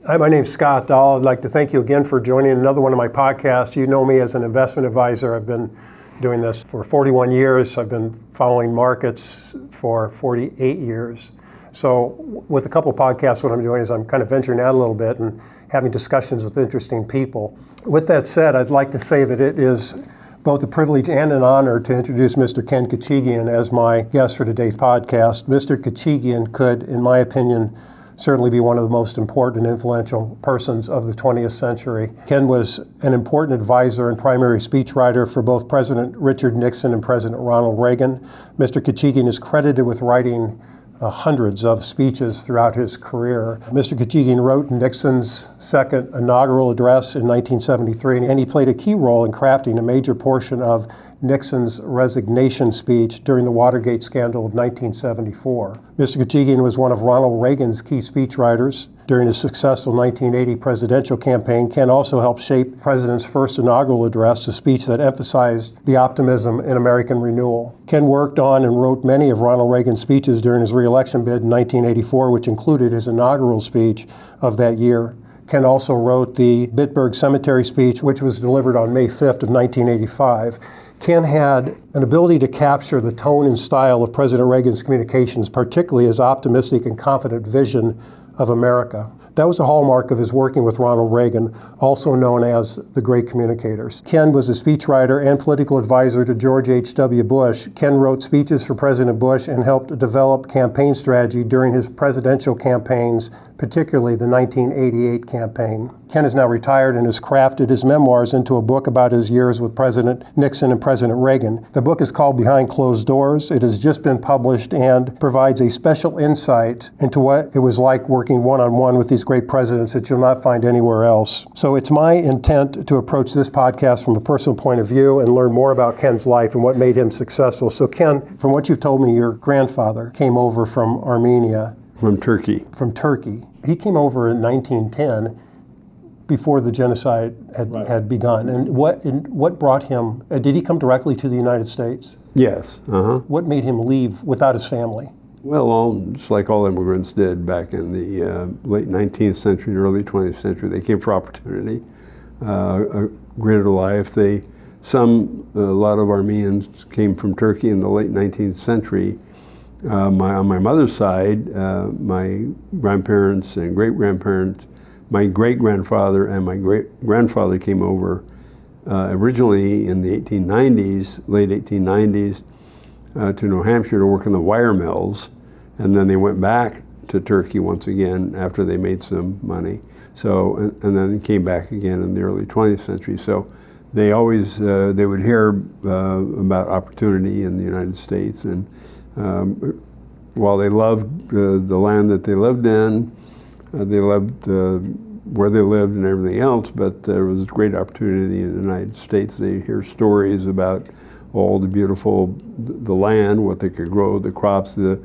Hi, my name's Scott Dahl. I'd like to thank you again for joining another one of my podcasts. You know me as an investment advisor. I've been doing this for 41 years. I've been following markets for 48 years. So with a couple of podcasts, what I'm doing is I'm kind of venturing out a little bit and having discussions with interesting people. With that said, I'd like to say that it is both a privilege and an honor to introduce Mr. Ken Khachigian as my guest for today's podcast. Mr. Khachigian could, in my opinion, certainly be one of the most important and influential persons of the 20th century. Ken was an important advisor and primary speechwriter for both President Richard Nixon and President Ronald Reagan. Mr. Khachigian is credited with writing hundreds of speeches throughout his career. Mr. Khachigian wrote Nixon's second inaugural address in 1973, and he played a key role in crafting a major portion of Nixon's resignation speech during the Watergate scandal of 1974. Mr. Khachigian was one of Ronald Reagan's key speechwriters. During his successful 1980 presidential campaign, Ken also helped shape the president's first inaugural address, a speech that emphasized the optimism in American renewal. Ken worked on and wrote many of Ronald Reagan's speeches during his re-election bid in 1984, which included his inaugural speech of that year. Ken also wrote the Bitburg Cemetery speech, which was delivered on May 5th of 1985. Ken had an ability to capture the tone and style of President Reagan's communications, particularly his optimistic and confident vision of America. That was a hallmark of his working with Ronald Reagan, also known as the Great Communicators. Ken was a speechwriter and political advisor to George H.W. Bush. Ken wrote speeches for President Bush and helped develop campaign strategy during his presidential campaigns, particularly the 1988 campaign. Ken is now retired and has crafted his memoirs into a book about his years with President Nixon and President Reagan. The book is called Behind Closed Doors. It has just been published and provides a special insight into what it was like working one-on-one with these great presidents that you'll not find anywhere else. So it's my intent to approach this podcast from a personal point of view and learn more about Ken's life and what made him successful. So Ken, from what you've told me, your grandfather came over from Armenia. From Turkey. From Turkey. He came over in 1910 before the genocide had begun. And what brought him, did he come directly to the United States? Yes. What made him leave without his family? Well, just like all immigrants did back in the late 19th century and early 20th century, they came for opportunity, a greater life. A lot of Armenians came from Turkey in the late 19th century. On my mother's side, my grandparents and great-grandparents, my great-grandfather and my great-grandfather came over originally in the 1890s, late 1890s, to New Hampshire to work in the wire mills, and then they went back to Turkey once again after they made some money. So, and then came back again in the early 20th century. So they always, they would hear about opportunity in the United States, and while they loved the land that they lived in, they loved where they lived and everything else, but there was great opportunity in the United States. They hear stories about all the the land, what they could grow, the crops, the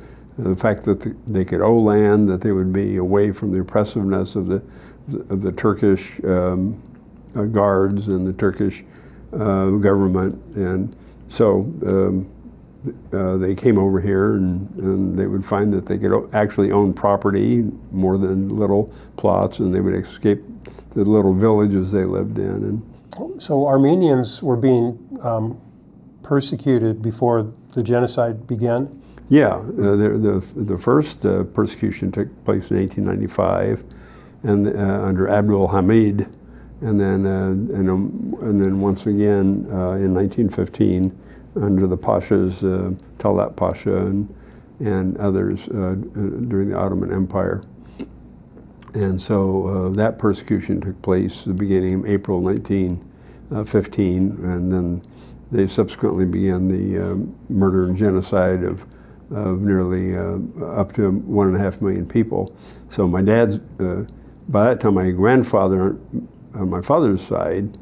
fact that they could own land, that they would be away from the oppressiveness of the Turkish guards and the Turkish government. And so they came over here, and they would find that they could actually own property more than little plots, and they would escape the little villages they lived in. And so Armenians were being persecuted before the genocide began? Yeah, the first persecution took place in 1895, and under Abdul Hamid, and then once again in 1915 under the Pashas, Talat Pasha and others during the Ottoman Empire. And so that persecution took place the beginning of April 1915, and then they subsequently began the murder and genocide of nearly up to 1.5 million people. So my dad's, by that time my grandfather on my father's side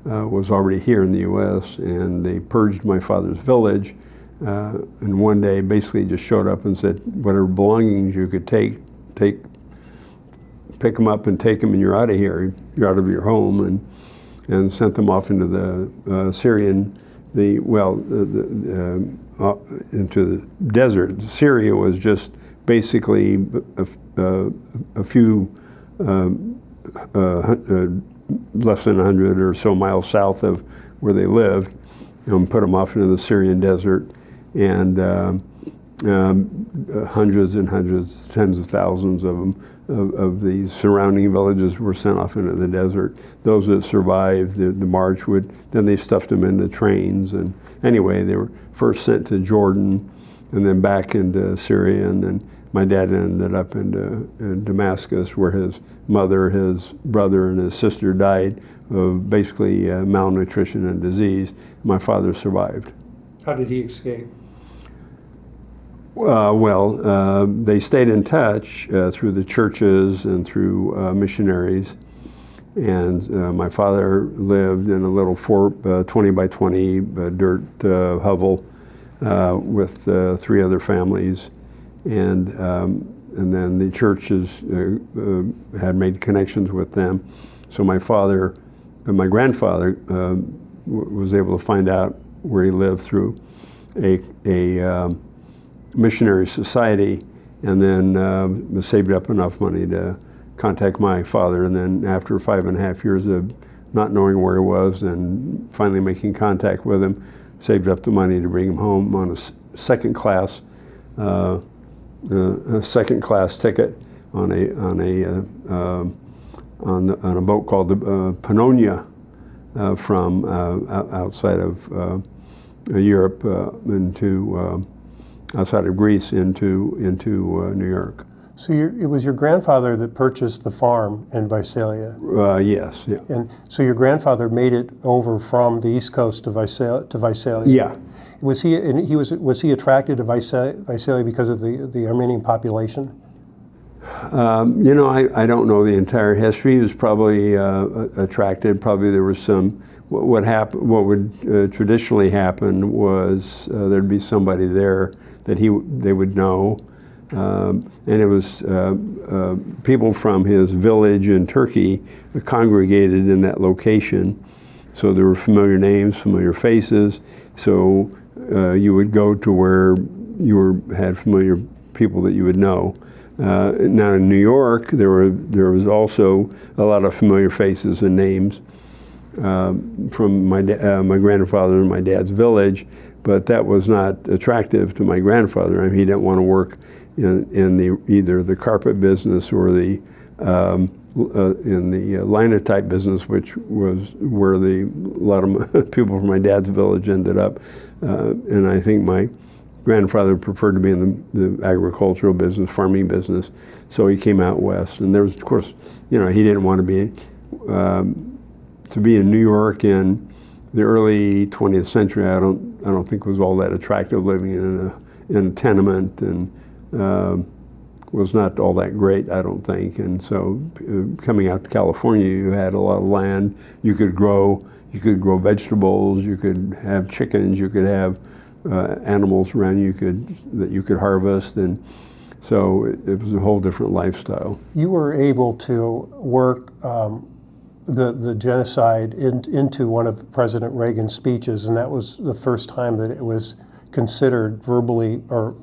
was already here in the U.S., and they purged my father's village, and one day basically just showed up and said, whatever belongings you could pick them up and take them, and you're out of here, you're out of your home, and sent them off into the Syrian, into the desert. Syria was just basically a few less than 100 or so miles south of where they lived, and put them off into the Syrian desert, and hundreds and hundreds, tens of thousands of them, of these surrounding villages were sent off into the desert. Those that survived the march then they stuffed them into trains, and anyway, they were first sent to Jordan, and then back into Syria, and then my dad ended up in Damascus, where his mother, his brother, and his sister died of basically malnutrition and disease. My father survived. How did he escape? They stayed in touch through the churches and through missionaries. And my father lived in a little 20 by 20 dirt hovel with 3 other families. And then the churches had made connections with them. So my grandfather was able to find out where he lived through a missionary society, and then saved up enough money to contact my father. And then after 5.5 years of not knowing where he was and finally making contact with him, saved up the money to bring him home on a second class ticket on a boat called the Pannonia from outside of Europe outside of Greece into New York. So it was your grandfather that purchased the farm in Visalia? Yes. Yeah. And so your grandfather made it over from the East Coast to Visalia? Yeah. Was he attracted to Visalia because of the Armenian population? I don't know the entire history. He was probably attracted. Probably there was some. What would traditionally happen was there'd be somebody there that they would know, and it was people from his village in Turkey congregated in that location. So there were familiar names, familiar faces. So you would go to where you had familiar people that you would know. Now in New York, there was also a lot of familiar faces and names from my grandfather and my dad's village, but that was not attractive to my grandfather. I mean, he didn't want to work in either the carpet business or in the linotype business, which was where a lot of people from my dad's village ended up. And I think my grandfather preferred to be in the agricultural business, farming business, so he came out west. And there was, of course, he didn't want to be in New York in the early 20th century. I don't think was all that attractive, living in a tenement, and was not all that great, I don't think. And so coming out to California, you had a lot of land. You could grow vegetables, you could have chickens, you could have animals around that you could harvest, and so it was a whole different lifestyle. You were able to work the genocide into one of President Reagan's speeches, and that was the first time that it was considered verbally or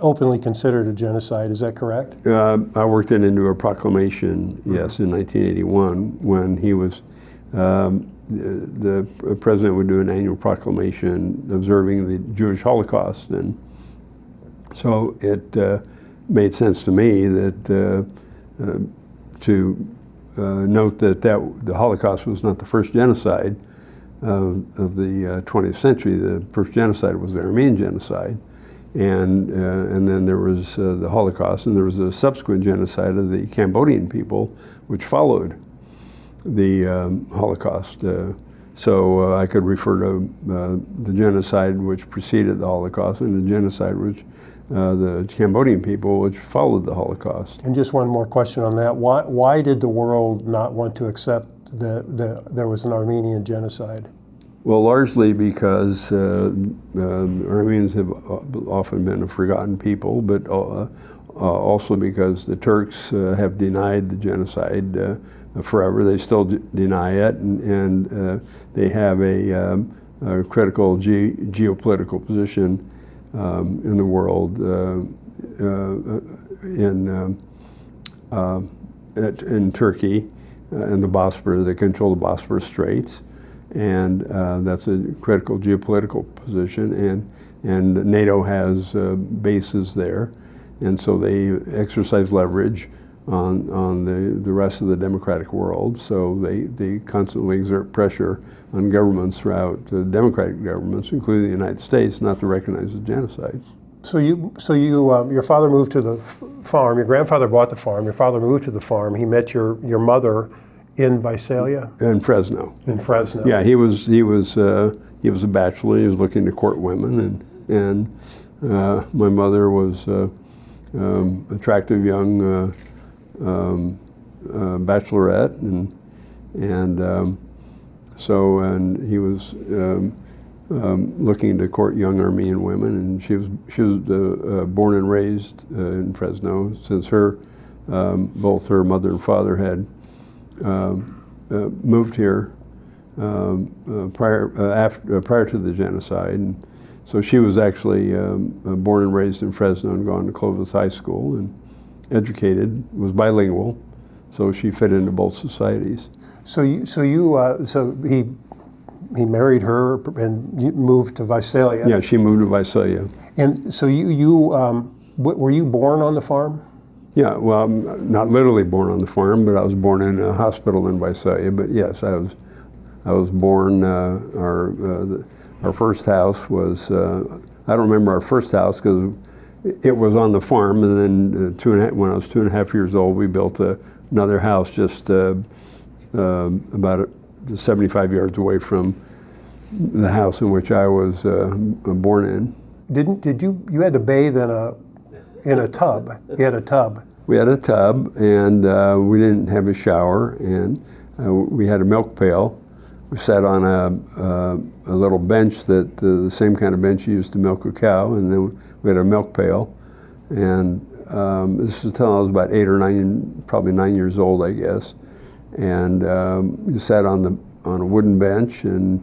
openly considered a genocide. Is that correct? I worked it into a proclamation, yes, in 1981, when he was, the president would do an annual proclamation observing the Jewish Holocaust. And so it made sense to me that to note that the Holocaust was not the first genocide of the 20th century. The first genocide was the Armenian genocide. And then there was the Holocaust, and there was a subsequent genocide of the Cambodian people, which followed the Holocaust. So I could refer to the genocide which preceded the Holocaust, and the genocide which the Cambodian people, which followed the Holocaust. And just one more question on that. Why did the world not want to accept that there was an Armenian genocide? Well, largely because Armenians have often been a forgotten people, but also because the Turks have denied the genocide forever. They still deny it, and they have a critical geopolitical position in the world in Turkey. and the Bosphorus. They control the Bosphorus Straits, and that's a critical geopolitical position. And NATO has bases there, and so they exercise leverage on the rest of the democratic world. So they constantly exert pressure on governments throughout democratic governments, including the United States, not to recognize the genocide. So your father moved to the farm. Your grandfather bought the farm. Your father moved to the farm. He met your mother in Visalia. In Fresno. In Fresno. Yeah, he was a bachelor. He was looking to court women, and my mother was attractive young bachelorette, and he was looking to court young Armenian women, and she was born and raised in Fresno. Since both her mother and father had moved here prior to the genocide, and so she was actually born and raised in Fresno and gone to Clovis High School and educated, was bilingual, so she fit into both societies. So he married her and you moved to Visalia. Yeah, she moved to Visalia. And so were you born on the farm? Yeah, well, I'm not literally born on the farm, but I was born in a hospital in Visalia. But yes, I was born. Our first house was I don't remember our first house because it was on the farm, and then when I was 2.5 years old, we built another house just about 75 yards away from the house in which I was born in. You had to bathe in a tub? You had a tub. We had a tub, and we didn't have a shower, and we had a milk pail. We sat on a little bench the same kind of bench you used to milk a cow, and then we had a milk pail. And this is until I was about 8 or 9, probably 9 years old, I guess. And you sat on a wooden bench, and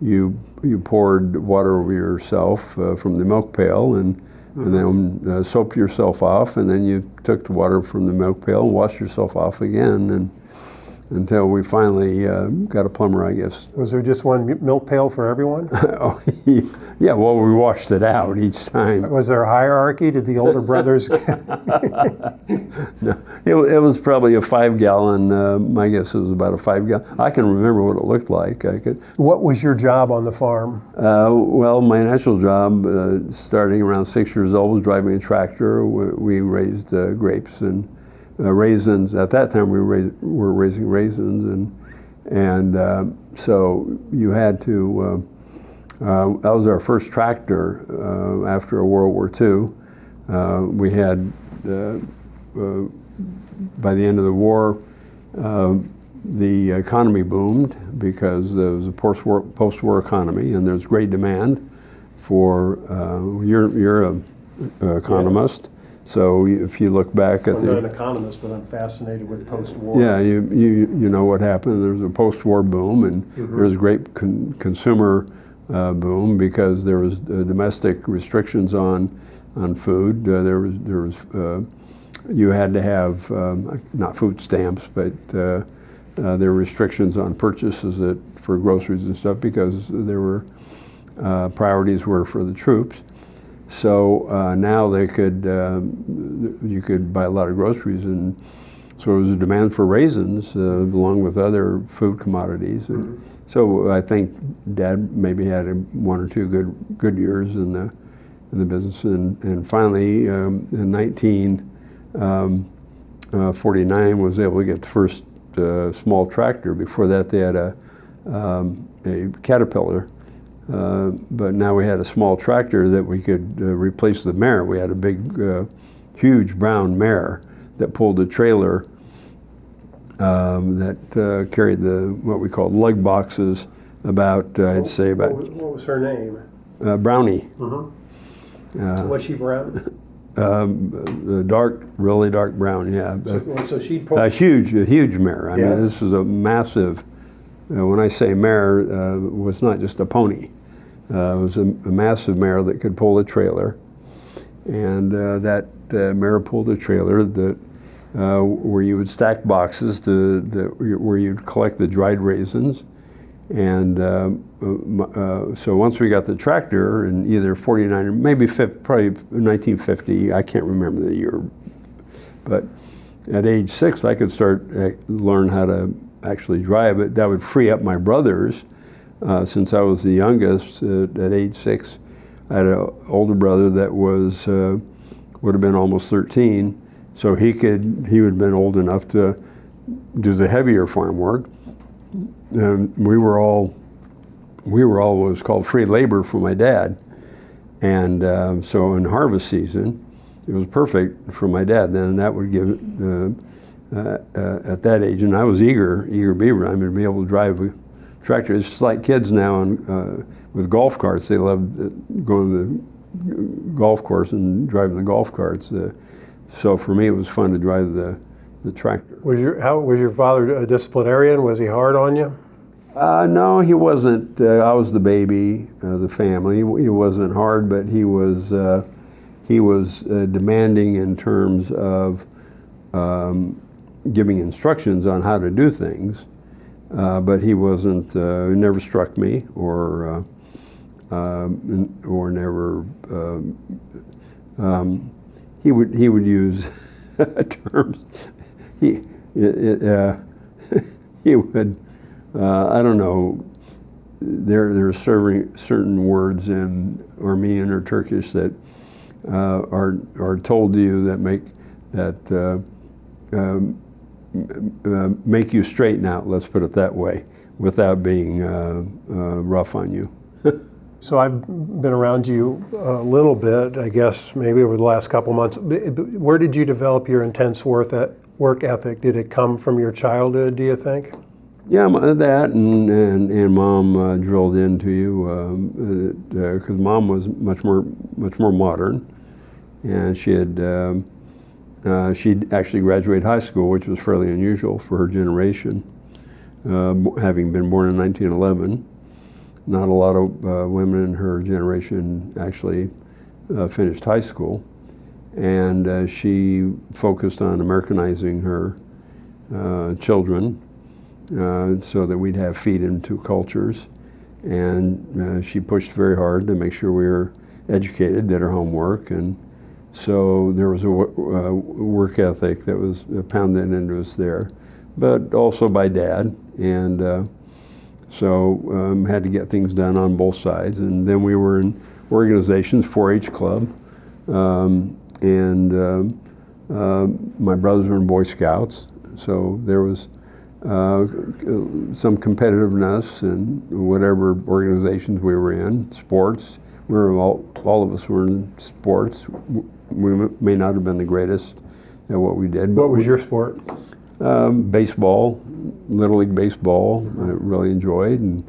you poured water over yourself from the milk pail, and then soaped yourself off, and then you took the water from the milk pail and washed yourself off again, and until we finally got a plumber, I guess. Was there just one milk pail for everyone? Oh, yeah, well, we washed it out each time. Was there a hierarchy? Did the older brothers? No, it was probably a 5-gallon, my guess it was about a 5-gallon. I can remember what it looked like. What was your job on the farm? Well, my initial job, starting around 6 years old, was driving a tractor. We raised grapes and raisins. At that time, we were raising raisins, and so you had to. That was our first tractor after World War II. We had, by the end of the war, the economy boomed because there was a post-war economy, and there's great demand for. You're an economist. So if you look back at I'm not an economist, but I'm fascinated with post-war. Yeah, you know what happened. There was a post-war boom, and there was a great consumer boom because there was domestic restrictions on food. There was you had to have not food stamps, but there were restrictions on purchases for groceries and stuff because there were priorities were for the troops. So now you could buy a lot of groceries, and so there was a demand for raisins along with other food commodities. So I think Dad maybe had 1 or 2 good years in the business, and finally in 1949 was able to get the first small tractor. Before that they had a Caterpillar. But now we had a small tractor that we could replace the mare. We had a big, huge brown mare that pulled a trailer that carried what we called lug boxes about, I'd say about... What was her name? Brownie. Was she brown? Really dark brown, yeah. So she'd pull... A huge mare. I mean, this was a massive... when I say mare, it was not just a pony. It was a massive mare that could pull a trailer. And that mare pulled a trailer that where you would stack boxes where you'd collect the dried raisins. And so once we got the tractor in either 49 or maybe probably 1950, I can't remember the year, but at age 6 I could learn how to actually drive it. That would free up my brothers. Since I was the youngest, at age 6, I had an older brother that would have been almost 13, so he would have been old enough to do the heavier farm work. And we were all what was called free labor for my dad, and so in harvest season, it was perfect for my dad. Then that would give at that age, and I was eager beaver. I mean, to be able to drive a tractor. It's just like kids now with golf carts. They love going to the golf course and driving the golf carts. So for me, it was fun to drive the tractor. Was your father a disciplinarian? Was he hard on you? No, he wasn't. I was the baby of the family. He wasn't hard, but he was demanding in terms of giving instructions on how to do things. But he wasn't. He never struck me or never. He would use terms. He would. I don't know. There are certain words in Armenian or Turkish that are told to you that make you straighten out. Let's put it that way, without being rough on you. So I've been around you a little bit, I guess, maybe over the last couple months. Where did you develop your intense work ethic? Did it come from your childhood, do you think? Yeah, that and Mom drilled into you because Mom was much more modern, and she'd actually graduated high school, which was fairly unusual for her generation, having been born in 1911. Not a lot of women in her generation actually finished high school, and she focused on Americanizing her children so that we'd have feed into cultures, and she pushed very hard to make sure we were educated, did her homework, and so there was a work ethic that was pounded into us there, but also by Dad, and so had to get things done on both sides. And then we were in organizations, 4-H club, and my brothers were in Boy Scouts, so there was some competitiveness in whatever organizations we were in. Sports, all of us were in sports. We may not have been the greatest at what we did. What was your sport? Baseball, Little League baseball. I really enjoyed,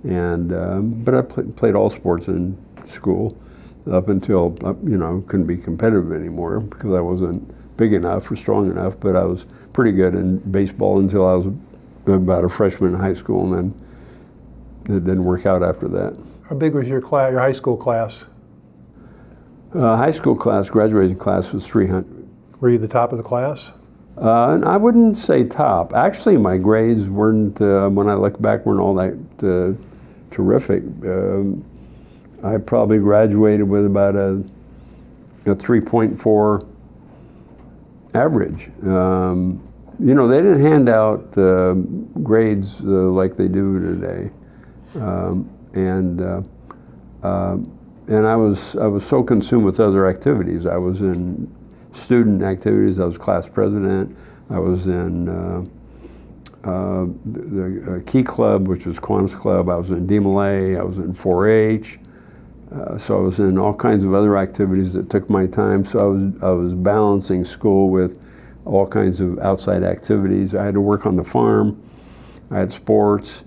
but I played all sports in school up until couldn't be competitive anymore because I wasn't big enough or strong enough. But I was pretty good in baseball until I was about a freshman in high school, and then it didn't work out after that. How big was your class, your high school class? High school class, graduating class was 300. Were you the top of the class? And I wouldn't say top. Actually, my grades weren't, when I look back, weren't all that terrific. I probably graduated with about a 3.4 average. They didn't hand out grades like they do today, and I was so consumed with other activities. I was in student activities. I was class president. I was in the Key Club, which was Kiwanis Club. I was in DMLA. I was in 4-H. So I was in all kinds of other activities that took my time. So I was balancing school with all kinds of outside activities. I had to work on the farm. I had sports.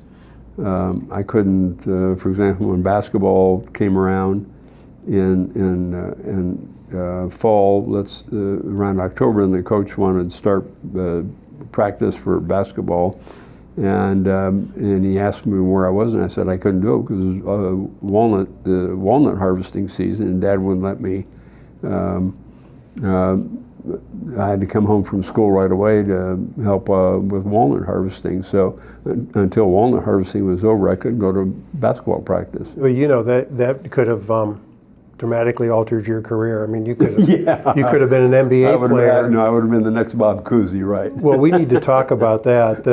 I couldn't, for example, when basketball came around in fall, around October, and the coach wanted to start practice for basketball, and he asked me where I was, and I said I couldn't do it because it was walnut harvesting season, and Dad wouldn't let me I had to come home from school right away to help with walnut harvesting. So until walnut harvesting was over, I couldn't go to basketball practice. Well, you know, that could have dramatically altered your career. I mean, you could have, you could have been an NBA player. I would have been the next Bob Cousy, right? Well, we need to talk about that.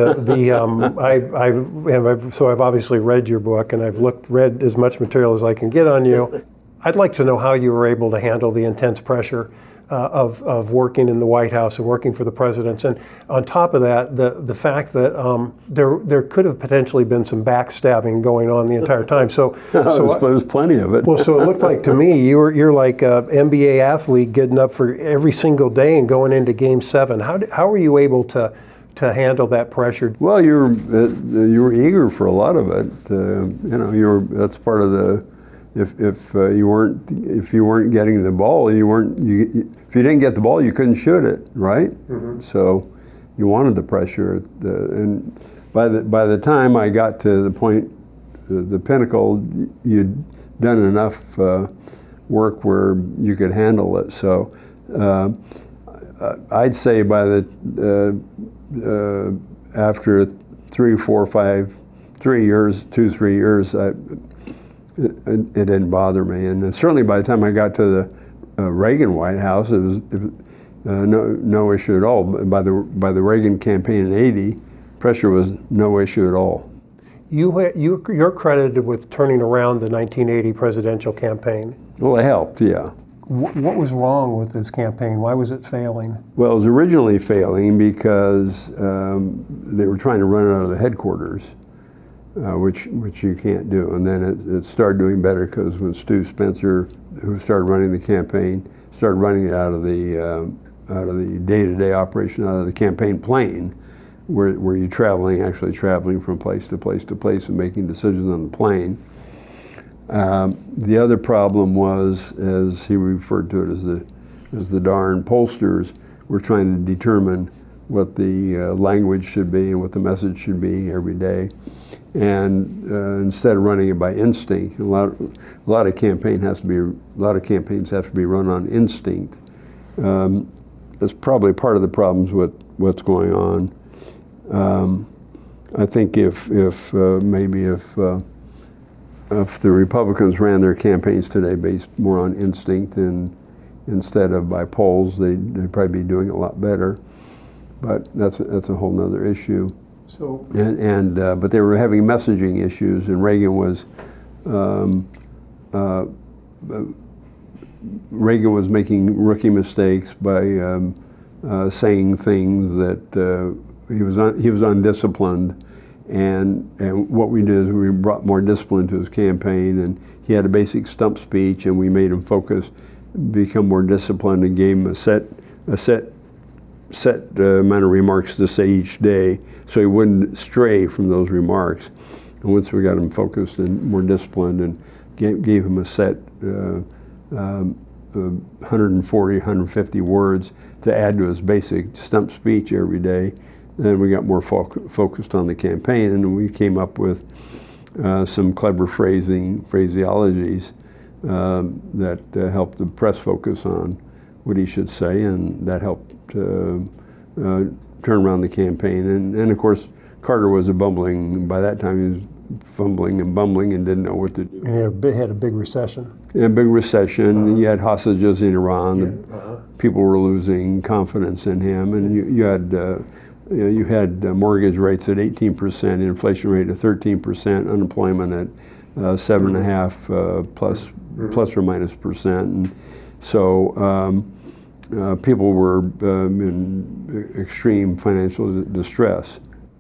I've obviously read your book, and I've read as much material as I can get on you. I'd like to know how you were able to handle the intense pressure of working in the White House and working for the presidents, and on top of that, the fact that there could have potentially been some backstabbing going on the entire time. So there's plenty of it. Well, so it looked like to me you're like an NBA athlete getting up for every single day and going into Game 7. How were you able to handle that pressure? Well, you were eager for a lot of it. That's part of the. If you weren't getting the ball, if you didn't get the ball, you couldn't shoot it, right? Mm-hmm. So you wanted the pressure, and by the time I got to the point, the pinnacle, you'd done enough work where you could handle it. So I'd say by after 3 years, it didn't bother me, and certainly by the time I got to the Reagan White House, it was no issue at all. By the Reagan campaign in '80, pressure was no issue at all. You're credited with turning around the 1980 presidential campaign. Well, it helped, yeah. What was wrong with this campaign? Why was it failing? Well, it was originally failing because they were trying to run it out of the headquarters. Which you can't do, and then it started doing better because when Stu Spencer, who started running the campaign, started running it out of the day-to-day operation, out of the campaign plane, where you're actually traveling from place to place to place and making decisions on the plane. The other problem was, as he referred to it, as the darn pollsters were trying to determine what the language should be and what the message should be every day. And instead of running it by instinct, a lot of campaigns have to be run on instinct. That's probably part of the problems with what's going on. I think if the Republicans ran their campaigns today based more on instinct and instead of by polls, they'd probably be doing a lot better. But that's a whole nother issue. So but they were having messaging issues, and Reagan was making rookie mistakes by saying things that he was undisciplined, and what we did is we brought more discipline to his campaign, and he had a basic stump speech, and we made him become more disciplined, and gave him a set amount of remarks to say each day, so he wouldn't stray from those remarks. And once we got him focused and more disciplined, and gave him a set 140, 150 words to add to his basic stump speech every day, then we got more focused on the campaign, and we came up with some clever phraseologies that helped the press focus on what he should say, and that helped turn around the campaign. And of course, Carter was by that time he was fumbling and bumbling and didn't know what to do. And he had a big recession. Yeah, a big recession. You had hostages in Iran. People were losing confidence in him, and you had mortgage rates at 18%, inflation rate at 13%, unemployment at 7.5 plus or minus percent. And so people were in extreme financial distress.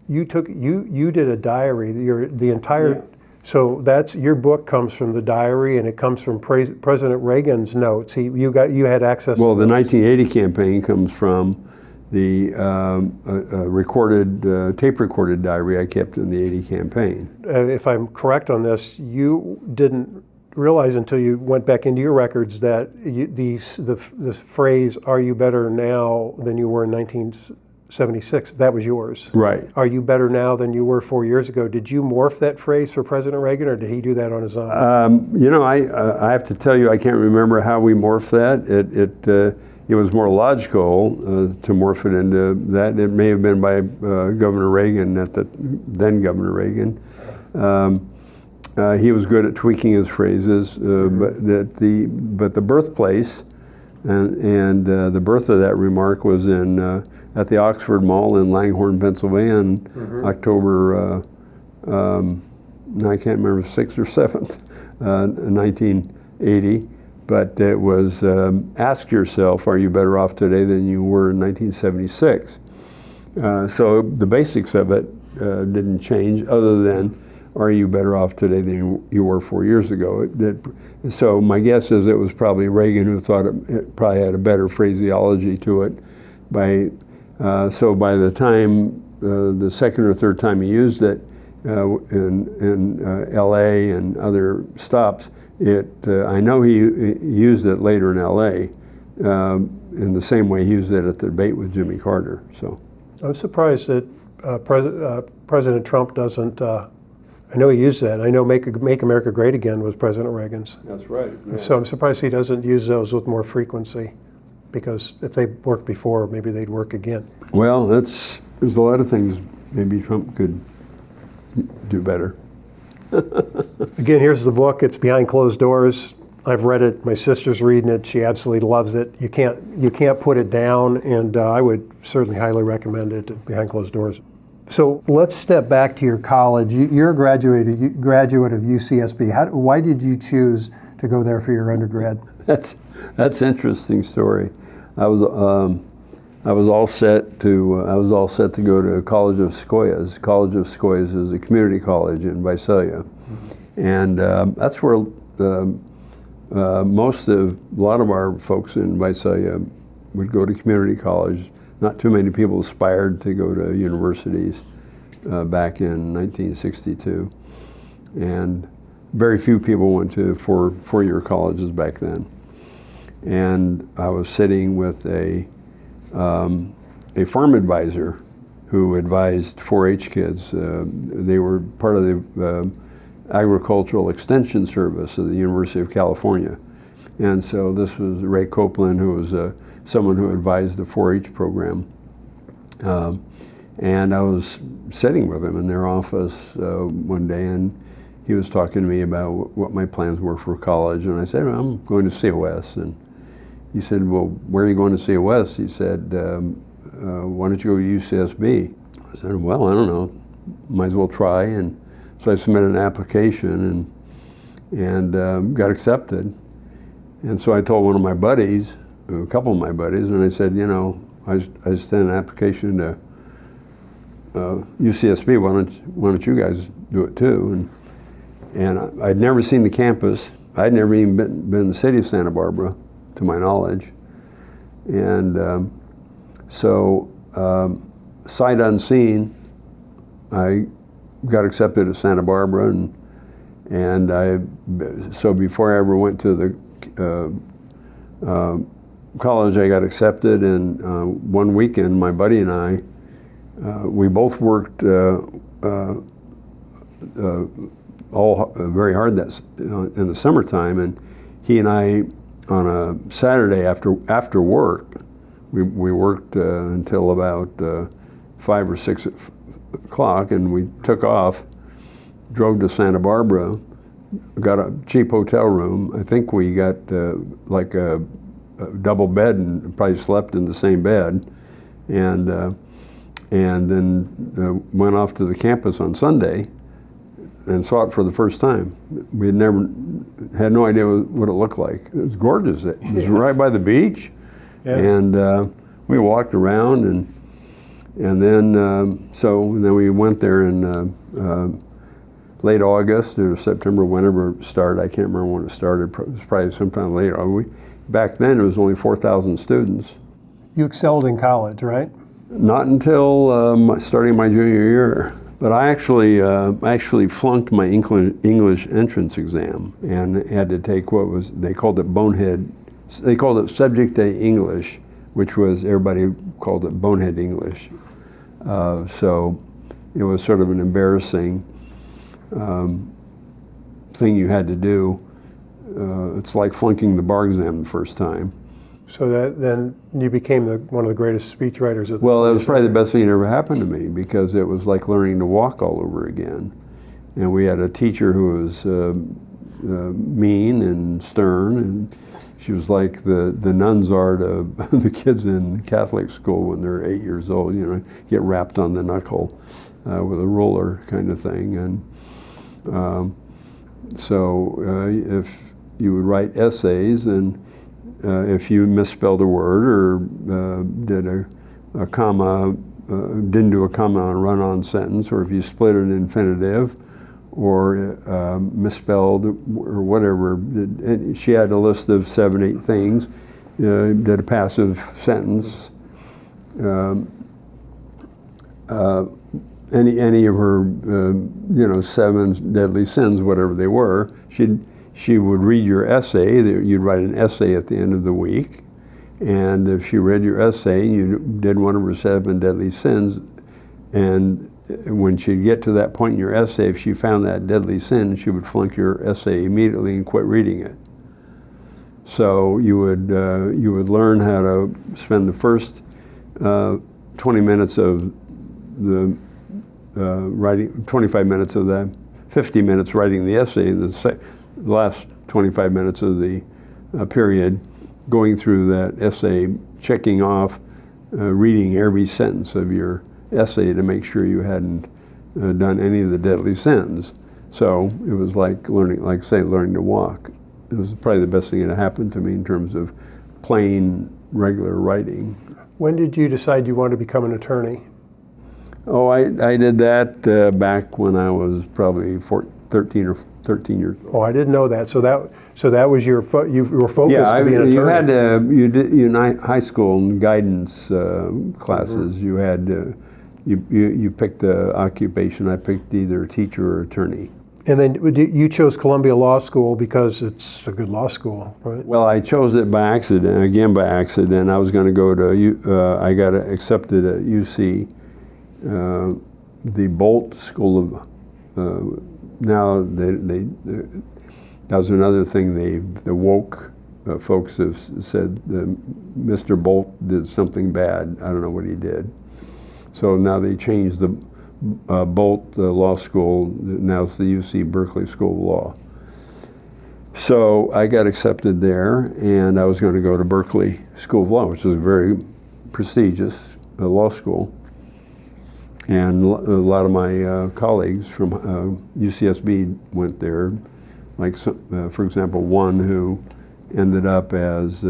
You did a diary. So that's your book comes from the diary, and it comes from President Reagan's notes. You had access. Well, to the 1980 campaign comes from the tape recorded diary I kept in the 80 campaign. If I'm correct on this, you didn't realize until you went back into your records that this phrase "Are you better now than you were in 1976?" That was yours. Right. Are you better now than you were 4 years ago? Did you morph that phrase for President Reagan, or did he do that on his own? I have to tell you, I can't remember how we morphed that. it was more logical to morph it into that. It may have been by Governor Reagan, then Governor Reagan. He was good at tweaking his phrases, but the birthplace and the birth of that remark was at the Oxford Mall in Langhorne, Pennsylvania, in October. I can't remember, 6th or 7th, 1980. But it was, ask yourself, are you better off today than you were in 1976? So the basics of it didn't change, other than, are you better off today than you were 4 years ago? So my guess is it was probably Reagan who thought it probably had a better phraseology to it. So by the time, the second or third time he used it in L.A. and other stops, I know he used it later in L.A. In the same way he used it at the debate with Jimmy Carter. So I'm surprised that President Trump doesn't. I know he used that. I know "Make America Great Again" was President Reagan's. that's right. Yeah. So I'm surprised he doesn't use those with more frequency, because if they worked before, maybe they'd work again. Well, there's a lot of things maybe Trump could do better. Again, here's the book. It's behind closed doors. I've read it. My sister's reading it. She absolutely loves it. You can't put it down, and I would certainly highly recommend it, Behind Closed Doors. So let's step back to your college. You're a graduate of UCSB. Why did you choose to go there for your undergrad? That's an interesting story. I was all set to go to College of Sequoias. College of Sequoias is a community college in Visalia, and that's where a lot of our folks in Visalia would go to community college. Not too many people aspired to go to universities back in 1962, and very few people went to four-year colleges back then. And I was sitting with a farm advisor who advised 4-H kids. They were part of the Agricultural Extension Service of the University of California. And so this was Ray Copeland, who was someone who advised the 4-H program. And I was sitting with him in their office one day, and he was talking to me about what my plans were for college. And I said, well, I'm going to COS. And he said, well, where are you going to COS? He said, why don't you go to UCSB? I said, well, I don't know, might as well try. And so I submitted an application and got accepted. And so I told one of my buddies, a couple of my buddies, and I said, you know, I sent an application to UCSB, why don't you guys do it too? And I'd never seen the campus. I'd never even been in the city of Santa Barbara, to my knowledge. And so sight unseen, I got accepted at Santa Barbara, so before I ever went to the college, I got accepted, and one weekend, my buddy and I, we both worked all very hard in the summertime, and he and I, on a Saturday after work, we worked until about 5 or 6 o'clock, and we took off, drove to Santa Barbara, got a cheap hotel room. I think we got like a double bed and probably slept in the same bed, and then went off to the campus on Sunday and saw it for the first time. We had no idea what it looked like. It was gorgeous. It was right by the beach, and we walked around, and then we went there in late August or September, whenever it started. I can't remember when it started. It was probably sometime later. Back then, it was only 4,000 students. You excelled in college, right? Not until starting my junior year. But I actually flunked my English entrance exam and had to take they called it Subject A English, which was, everybody called it Bonehead English. So it was sort of an embarrassing thing you had to do. It's like flunking the bar exam the first time. So then you became one of the greatest speechwriters of the Well, that was 20th probably the century. best thing that ever happened to me, because it was like learning to walk all over again. And we had a teacher who was mean and stern, and she was like the nuns are to the kids in Catholic school when they're 8 years old, get rapped on the knuckle with a ruler kind of thing. And so if you would write essays, and if you misspelled a word or did a comma, didn't do a comma on a run-on sentence, or if you split an infinitive, or misspelled or whatever. She had a list of 7, 8 things. Did a passive sentence. Any of her 7 deadly sins, whatever they were, she would read your essay. You'd write an essay at the end of the week, and if she read your essay, you did one of her 7 deadly sins, and when she'd get to that point in your essay, if she found that deadly sin, she would flunk your essay immediately and quit reading it. So you would learn how to spend the first 20 minutes of the writing, 25 minutes of that, 50 minutes writing the essay, and the last 25 minutes of the period going through that essay, checking off, reading every sentence of your essay to make sure you hadn't done any of the deadly sins. So it was like learning to walk. It was probably the best thing that happened to me in terms of plain, regular writing. When did you decide you wanted to become an attorney? Oh, I did that back when I was probably 13 years old. Oh, I didn't know that. So that was you were focused to be an attorney. You had in high school and guidance classes. Mm-hmm. You had you picked the occupation. I picked either teacher or attorney. And then you chose Columbia Law School because it's a good law school, right? Well, I chose it by accident. Again, by accident. I was going to go to. I got accepted at UC, the Bolt School of. Now that was another thing. The woke folks have said Mr. Bolt did something bad. I don't know what he did. So now they changed the Bolt Law School. Now it's the UC Berkeley School of Law. So I got accepted there, and I was going to go to Berkeley School of Law, which is a very prestigious law school. And a lot of my colleagues from UCSB went there, like for example, one who ended up as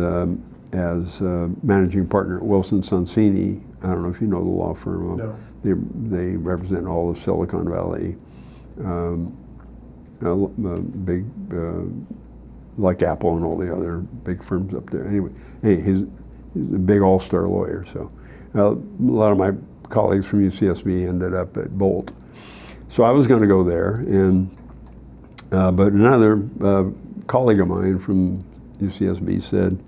managing partner at Wilson Sonsini. I don't know if you know the law firm. No. They represent all of Silicon Valley, big like Apple and all the other big firms up there. Anyway, he's a big all-star lawyer. So a lot of my colleagues from UCSB ended up at Bolt. So I was going to go there, and but another colleague of mine from UCSB said,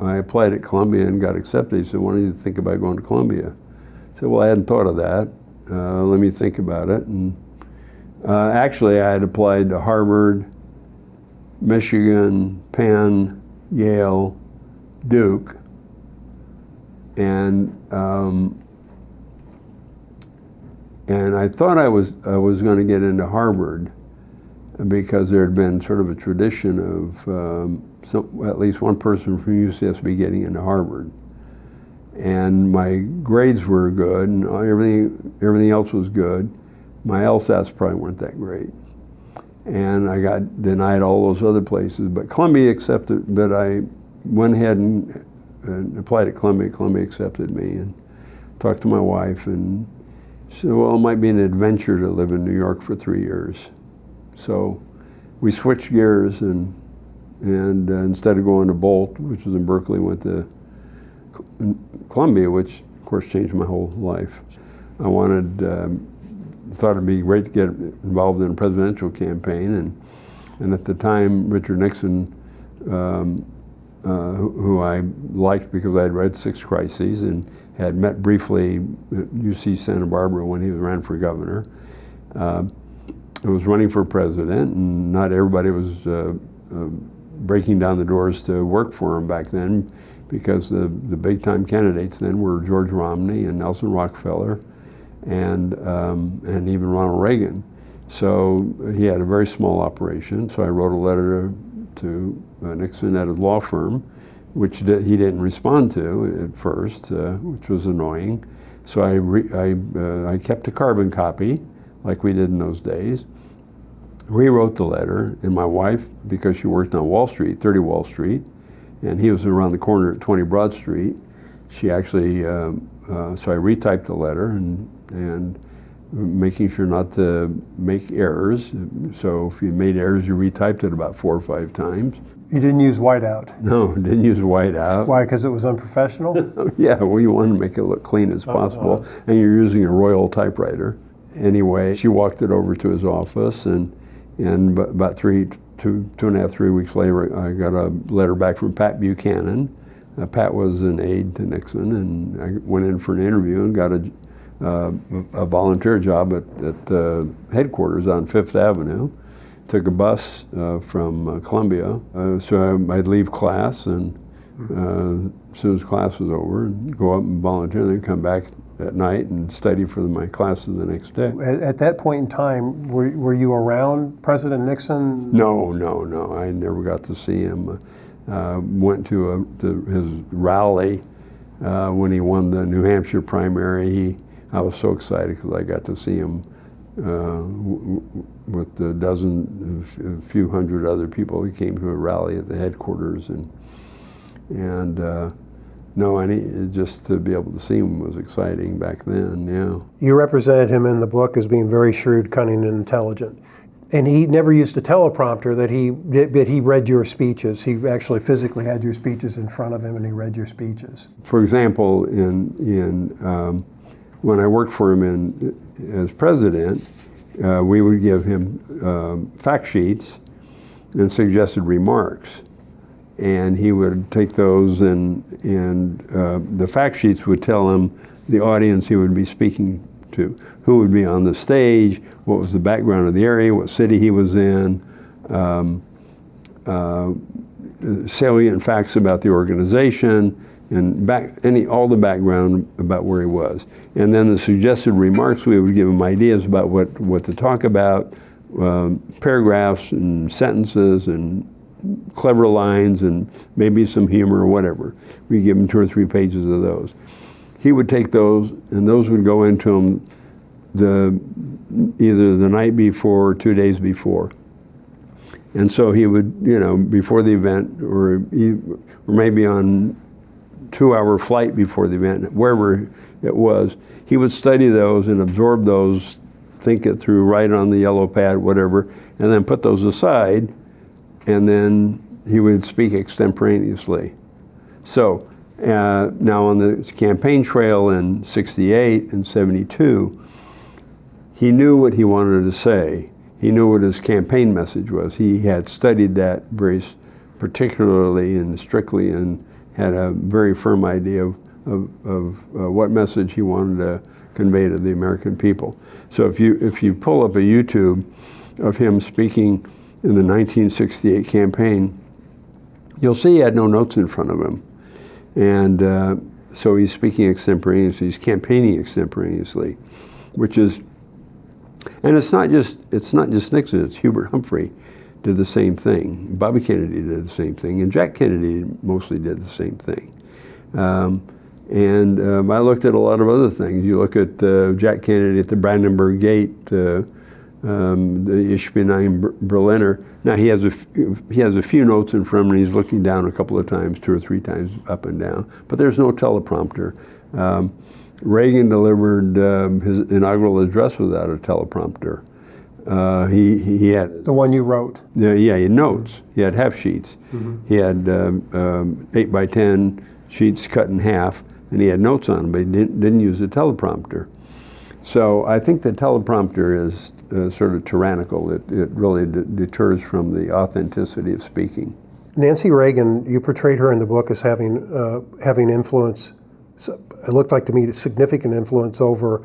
I applied at Columbia and got accepted. He said, why don't you think about going to Columbia? I said, well, I hadn't thought of that. Let me think about it. And actually, I had applied to Harvard, Michigan, Penn, Yale, Duke, and I thought I was going to get into Harvard because there had been sort of a tradition of at least one person from UCSB getting into Harvard, and my grades were good, and everything else was good. My LSATs probably weren't that great, and I got denied all those other places. But Columbia accepted. But I went ahead and applied at Columbia. Columbia accepted me, and talked to my wife, and said, well, it might be an adventure to live in New York for 3 years. So we switched gears, and instead of going to Bolt, which was in Berkeley, went to Columbia, which of course changed my whole life. I thought it'd be great to get involved in a presidential campaign, and at the time, Richard Nixon, who I liked because I had read Six Crises and had met briefly at UC Santa Barbara when he ran for governor. I was running for president, and not everybody was breaking down the doors to work for him back then, because the big-time candidates then were George Romney and Nelson Rockefeller and even Ronald Reagan. So he had a very small operation, so I wrote a letter to Nixon at his law firm, which he didn't respond to at first, which was annoying. So I kept a carbon copy, like we did in those days, rewrote the letter, and my wife, because she worked on Wall Street, 30 Wall Street, and he was around the corner at 20 Broad Street, she actually, so I retyped the letter and making sure not to make errors. So if you made errors, you retyped it about 4 or 5 times. You didn't use whiteout? No, didn't use whiteout. Why, because it was unprofessional? Yeah, well, you want to make it look clean as possible, and you're using a Royal typewriter. Anyway, she walked it over to his office, and about 2.5, 3 weeks later, I got a letter back from Pat Buchanan. Pat was an aide to Nixon, and I went in for an interview and got a volunteer job at the headquarters on Fifth Avenue. Took a bus from Columbia, so I'd leave class, and as soon as class was over, and go up and volunteer, and then come back at night and study for my classes the next day. At that point in time, were you around President Nixon? No. I never got to see him. Went to his rally when he won the New Hampshire primary. I was so excited because I got to see him with a few hundred other people. He came to a rally at the headquarters, just to be able to see him was exciting back then. Yeah. You represented him in the book as being very shrewd, cunning, and intelligent. And he never used a teleprompter but he read your speeches. He actually physically had your speeches in front of him, and he read your speeches. For example, when I worked for him as president, we would give him fact sheets and suggested remarks. And he would take those, and the fact sheets would tell him the audience he would be speaking to, who would be on the stage, what was the background of the area, what city he was in, salient facts about the organization, and all the background about where he was. And then the suggested remarks, we would give him ideas about what to talk about, paragraphs and sentences and clever lines and maybe some humor or whatever. We give him 2 or 3 pages of those. He would take those, and those would go into him either the night before or 2 days before. And so he would, before the event, or maybe on 2-hour flight before the event, wherever it was, he would study those and absorb those, think it through, write on the yellow pad, whatever, and then put those aside, and then he would speak extemporaneously. So now on the campaign trail in '68 and '72, he knew what he wanted to say. He knew what his campaign message was. He had studied that very particularly and strictly, and had a very firm idea of what message he wanted to convey to the American people. So if you pull up a YouTube of him speaking in the 1968 campaign, you'll see he had no notes in front of him. And so he's speaking extemporaneously, he's campaigning extemporaneously, which is, and it's not just Nixon, it's Hubert Humphrey did the same thing. Bobby Kennedy did the same thing, and Jack Kennedy mostly did the same thing. I looked at a lot of other things. You look at Jack Kennedy at the Brandenburg Gate, the Ishpinine Berliner. Now he has a few notes in front of him, and he's looking down a couple of times, 2 or 3 times up and down. But there's no teleprompter. Reagan delivered his inaugural address without a teleprompter. He had the one you wrote. Yeah, he had notes. He had half sheets. Mm-hmm. He had 8 by 10 sheets cut in half, and he had notes on them, but he didn't use a teleprompter. So I think the teleprompter is sort of tyrannical. It really deters from the authenticity of speaking. Nancy Reagan, you portrayed her in the book as having influence. It looked like to me significant influence over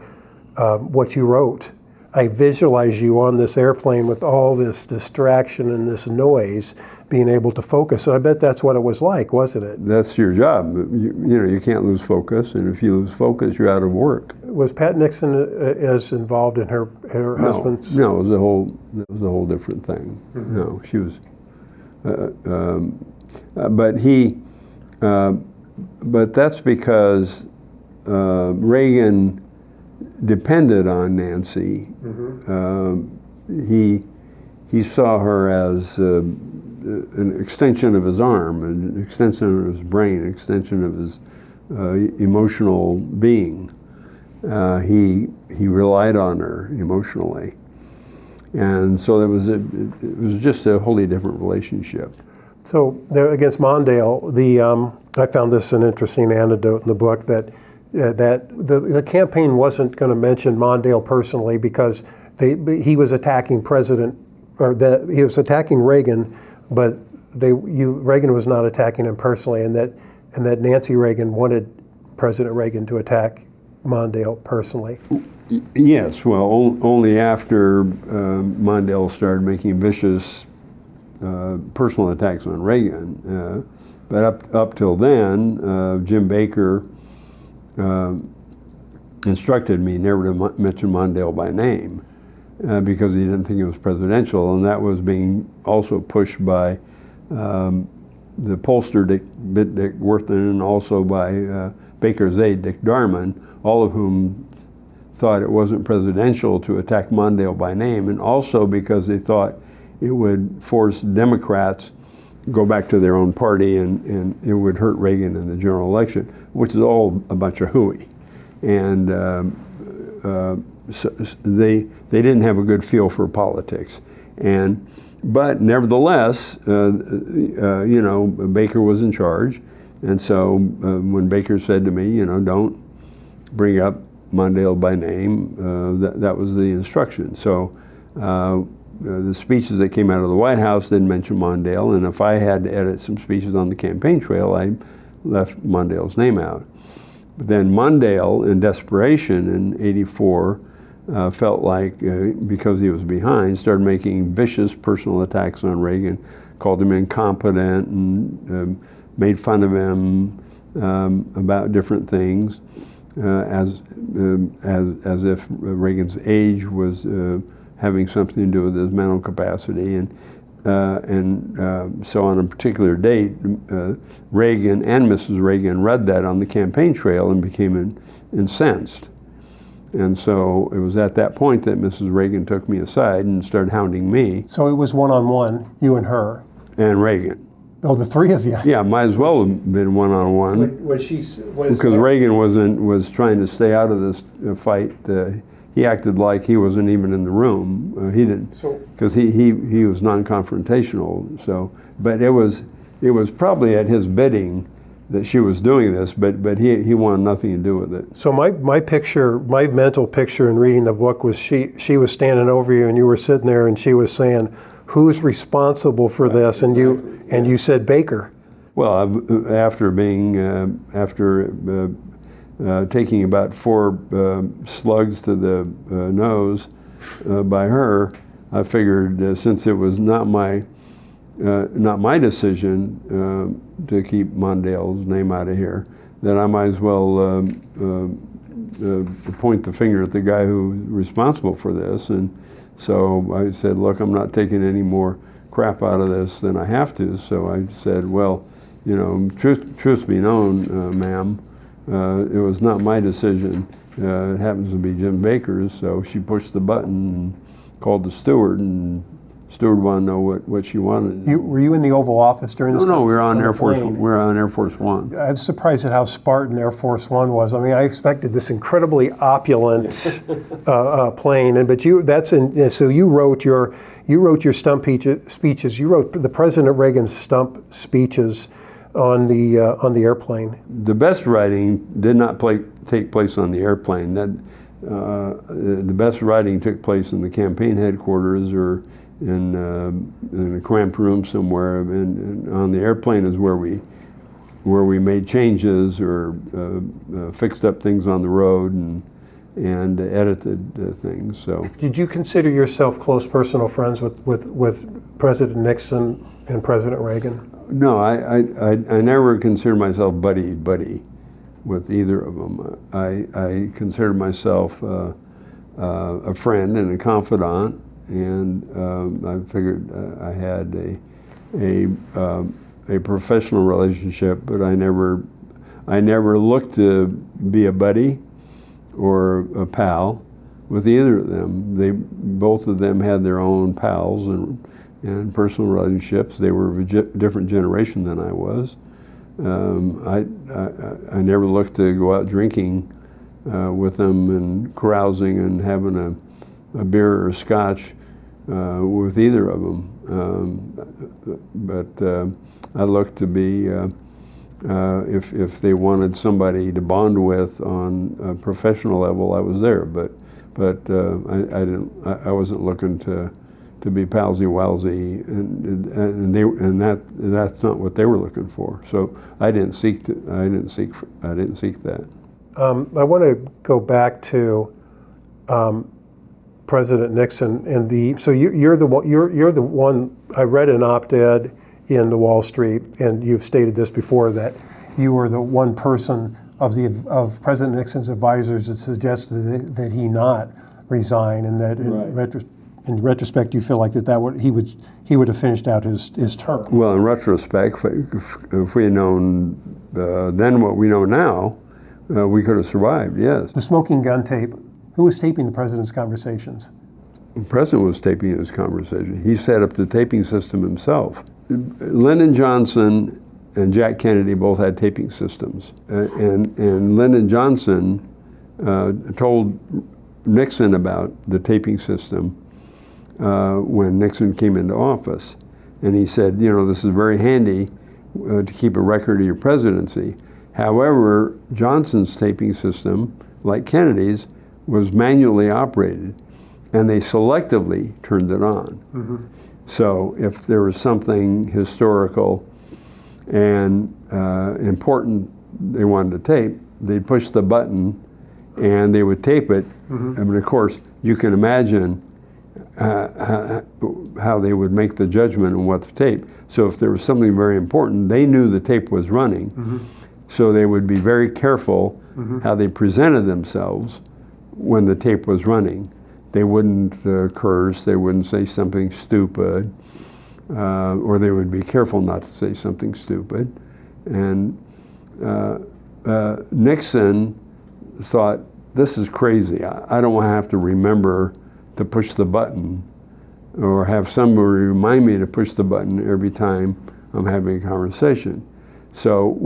what you wrote. I visualize you on this airplane with all this distraction and this noise, being able to focus. And I bet that's what it was like, wasn't it? That's your job. You can't lose focus, and if you lose focus, you're out of work. Was Pat Nixon as involved in her husband's? No, it was a whole different thing. Mm-hmm. No, she was, but that's because Reagan depended on Nancy. Mm-hmm. He saw her as an extension of his arm, an extension of his brain, an extension of his emotional being. He relied on her emotionally, and so it was just a wholly different relationship. So there, against Mondale, I found this an interesting anecdote in the book that the campaign wasn't going to mention Mondale personally because he was attacking he was attacking Reagan, but Reagan was not attacking him personally, and that Nancy Reagan wanted President Reagan to attack Mondale personally. Yes, well, only after Mondale started making vicious personal attacks on Reagan. But up till then, Jim Baker instructed me never to mention Mondale by name because he didn't think it was presidential, and that was being also pushed by the pollster Dick Worthington and also by Baker's aide Dick Darman, all of whom thought it wasn't presidential to attack Mondale by name, and also because they thought it would force Democrats go back to their own party and it would hurt Reagan in the general election, which is all a bunch of hooey. And so they didn't have a good feel for politics. But nevertheless, Baker was in charge. And so when Baker said to me, don't bring up Mondale by name, that was the instruction. So the speeches that came out of the White House didn't mention Mondale, and if I had to edit some speeches on the campaign trail, I left Mondale's name out. But then Mondale, in desperation in '84, felt like, because he was behind, started making vicious personal attacks on Reagan, called him incompetent, and made fun of him about different things, as if Reagan's age was having something to do with his mental capacity, and so on a particular date, Reagan and Mrs. Reagan read that on the campaign trail and became incensed. And so it was at that point that Mrs. Reagan took me aside and started hounding me. So it was one-on-one, you and her? And Reagan. Oh, the three of you? Yeah, might as well have been one-on-one. Because Reagan was trying to stay out of this fight. He acted like he wasn't even in the room. He didn't, because he was non-confrontational. So, but it was probably at his bidding that she was doing this, but he wanted nothing to do with it. So my mental picture in reading the book was she was standing over you and you were sitting there and she was saying, "Who's responsible for this?" And you said Baker. Well, after taking about 4 slugs to the nose by her, I figured since it was not my decision to keep Mondale's name out of here, that I might as well point the finger at the guy who's responsible for this. And so I said, "Look, I'm not taking any more crap out of this than I have to." So I said, "Well, truth be known, ma'am, it was not my decision. It happens to be Jim Baker's." So she pushed the button and called the steward, and the steward wanted to know what she wanted. Were you in the Oval Office during this? No, we were on Air Force One. I was surprised at how Spartan Air Force One was. I mean, I expected this incredibly opulent plane, so you wrote your stump speeches. You wrote the President Reagan's stump speeches on the airplane. The best writing did not take place on the airplane. The best writing took place in the campaign headquarters or in a cramped room somewhere. And on the airplane is where we where we made changes or fixed up things on the road, and edited things. So, Did you consider yourself close personal friends with President Nixon and President Reagan? no, I never considered myself buddy with either of them. I considered myself a friend and a confidant, and I figured I had a professional relationship, but I never looked to be a buddy or a pal with either of them. Both of them had their own pals and personal relationships. They were of a different generation than I was. I never looked to go out drinking with them and carousing and having a beer or a scotch with either of them. But I looked to be, if they wanted somebody to bond with on a professional level, I was there. But I wasn't looking to be palsy-walsy, and that's not what they were looking for. So I didn't seek that. I want to go back to President Nixon and so you're the one. I read an op-ed in the Wall Street, and you've stated this before, that you were the one person of President Nixon's advisors that suggested that he not resign, and that in retrospect you feel like he would have finished out his term. Well, in retrospect, if we had known then what we know now, we could have survived. Yes. The smoking gun tape. Who was taping the president's conversations? The president was taping his conversation. He set up the taping system himself. Lyndon Johnson and Jack Kennedy both had taping systems, and Lyndon Johnson told Nixon about the taping system when Nixon came into office, and he said, this is very handy to keep a record of your presidency. However, Johnson's taping system, like Kennedy's, was manually operated, and they selectively turned it on. Mm-hmm. So if there was something historical and important they wanted to tape, they'd push the button and they would tape it. Mm-hmm. I mean, of course, you can imagine how they would make the judgment on what to tape. So if there was something very important, they knew the tape was running. Mm-hmm. So they would be very careful how they presented themselves when the tape was running. They wouldn't curse, they wouldn't say something stupid, or they would be careful not to say something stupid. And Nixon thought, this is crazy. I don't want to have to remember to push the button or have somebody remind me to push the button every time I'm having a conversation. So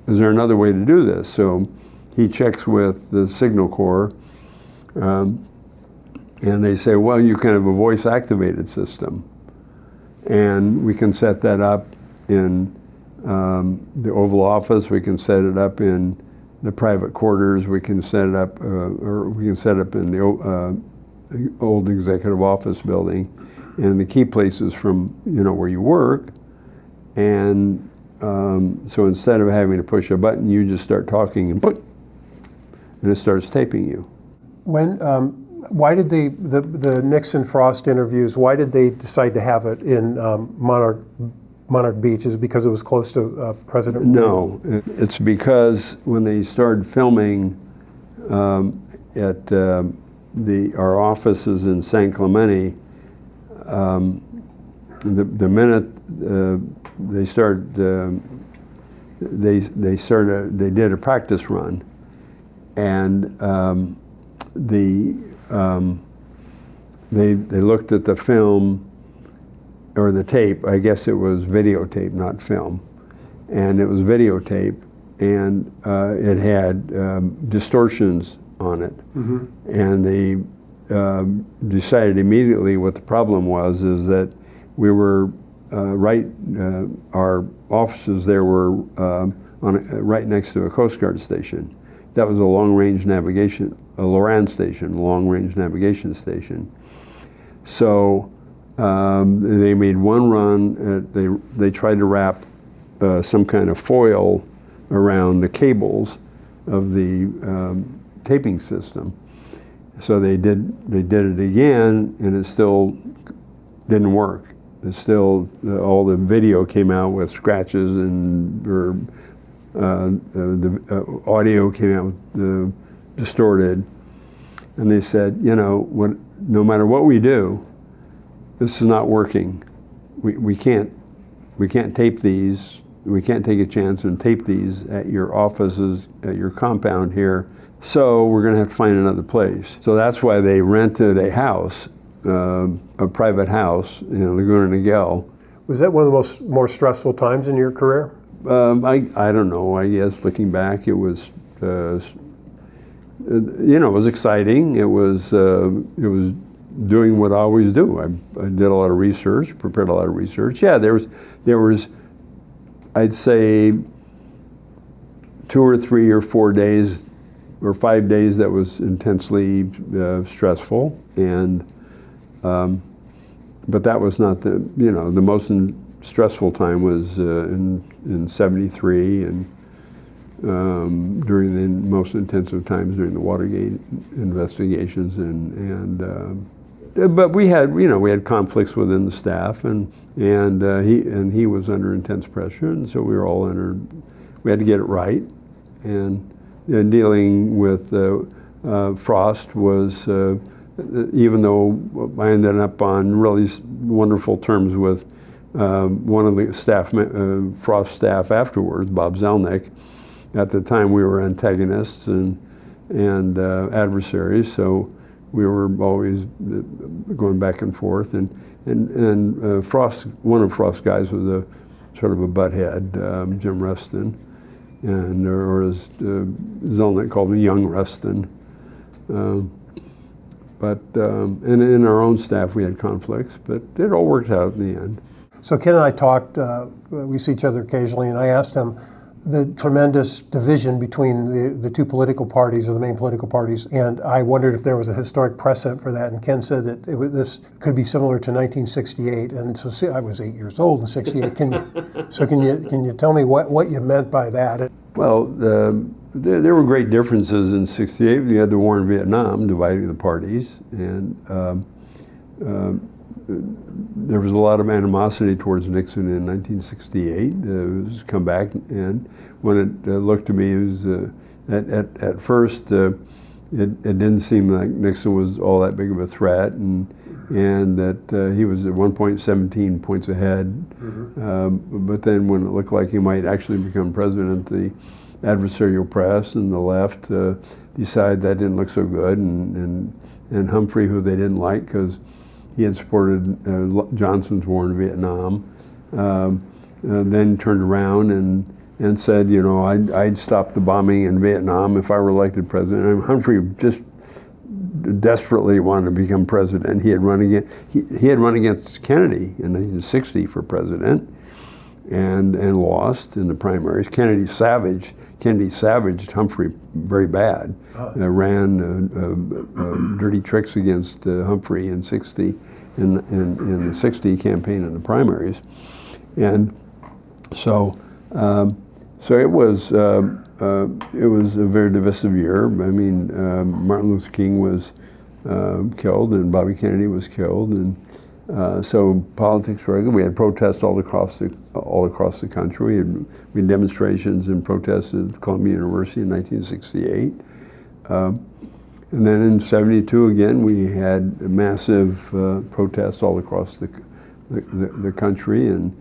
is there another way to do this? So he checks with the Signal Corps, and they say, well, you can have a voice-activated system. And we can set that up in the Oval Office, we can set it up in the private quarters, we can set it up, or we can set it up in the old executive office building, and the key places from where you work. And so instead of having to push a button, you just start talking and it starts taping you. Why did the Nixon-Frost interviews, why did they decide to have it in Monarch Beach? Is it because it was close to President Reagan? No, it's because when they started filming at our offices in San Clemente, the minute they did a practice run, and they looked at the film or the tape. I guess it was videotape, not film, and it was videotape, and it had distortions on it. Mm-hmm. And they decided immediately what the problem was, is that we were our offices there were right next to a Coast Guard station. That was a long-range navigation, a LORAN station, long-range navigation station. So they made one run. They tried to wrap some kind of foil around the cables of the taping system, So they did it again, and it still didn't work. It still, all the video came out with scratches, and the audio came out distorted. And they said, you know, no matter what we do, this is not working. We can't tape these. We can't take a chance and tape these at your offices, at your compound here. So we're going to have to find another place. So that's why they rented a house, a private house in Laguna Niguel. Was that one of the more stressful times in your career? I don't know. I guess looking back, it was, you know, it was exciting. It was doing what I always do. I did a lot of research, prepared a lot of research. Yeah, there was, I'd say, 2 or 3 or 4 days or 5 days that was intensely stressful, and but that was not the, you know, the most stressful time was in '73 and during the most intensive times during the Watergate investigations, but we had conflicts within the staff, and he was under intense pressure, and so we were all we had to get it right, and dealing with Frost was, even though I ended up on really wonderful terms with one of the staff, Frost staff afterwards, Bob Zelnick. At the time, we were antagonists and adversaries, so we were always going back and forth. And Frost, one of Frost's guys was a sort of a butthead, Jim Reston, or as Zelnick called him, Young Reston. But in our own staff, we had conflicts, but it all worked out in the end. So Ken and I talked, we see each other occasionally, and I asked him the tremendous division between the two political parties, or the main political parties, and I wondered if there was a historic precedent for that, and Ken said that this could be similar to 1968, and so see, I was 8 years old in '68. Can you tell me what you meant by that? Well, there were great differences in '68. We had the war in Vietnam dividing the parties, and there was a lot of animosity towards Nixon in 1968. It was come back, and when it looked to me, it was at first it didn't seem like Nixon was all that big of a threat, and that he was at one point 17 points ahead. Mm-hmm. But then when it looked like he might actually become president, the adversarial press and the left decided that didn't look so good, and Humphrey, who they didn't like because he had supported Johnson's war in Vietnam, then turned around and said, you know, I'd stop the bombing in Vietnam if I were elected president. And Humphrey just desperately wanted to become president. He had run against Kennedy in 1960 for president, and lost in the primaries. Kennedy savaged Humphrey very bad. Ran dirty tricks against Humphrey in '60 in the '60 campaign in the primaries, and so it was a very divisive year. I mean, Martin Luther King was killed, and Bobby Kennedy was killed, and so politics were ugly. We had protests all across the country. We had demonstrations and protests at Columbia University in 1968. And then in '72 again, we had massive protests all across the country, and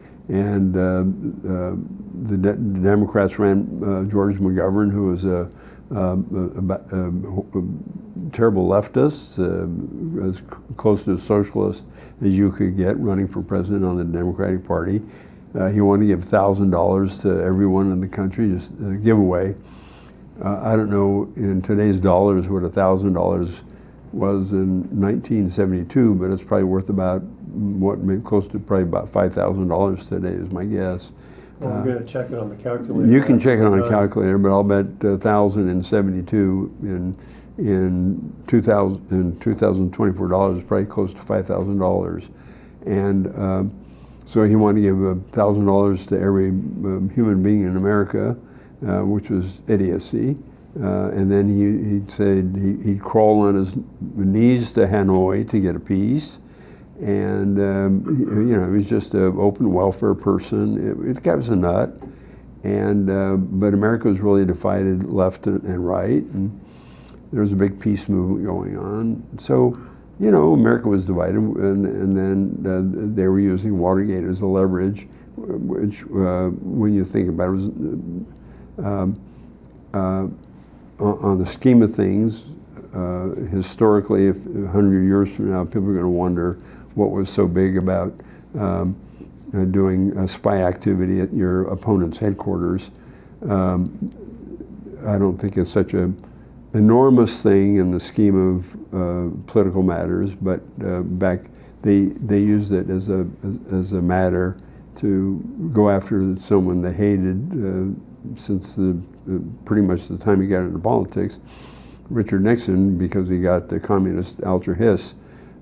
the Democrats ran George McGovern, who was a terrible leftist, as close to a socialist as you could get, running for president on the Democratic Party. He wanted to give $1,000 to everyone in the country, just a giveaway. I don't know in today's dollars what $1,000 was in 1972, but it's probably worth about close to probably about $5,000 today is my guess. Well, I'm going to check it on the calculator. You can check it on a calculator, but I'll bet 1,072 in 2024 dollars is probably close to $5,000, and so he wanted to give $1,000 to every human being in America, which was idiocy, And then he'd said he'd crawl on his knees to Hanoi to get a piece. And, he was just an open welfare person. The guy was a nut. And, but America was really divided left and right. And there was a big peace movement going on. So, America was divided. And then they were using Watergate as a leverage, which, when you think about it, was, on the scheme of things, historically, if 100 years from now, people are going to wonder what was so big about doing spy activity at your opponent's headquarters. I don't think it's such an enormous thing in the scheme of political matters, but back they used it as a matter to go after someone they hated since pretty much the time he got into politics. Richard Nixon, because he got the communist Alger Hiss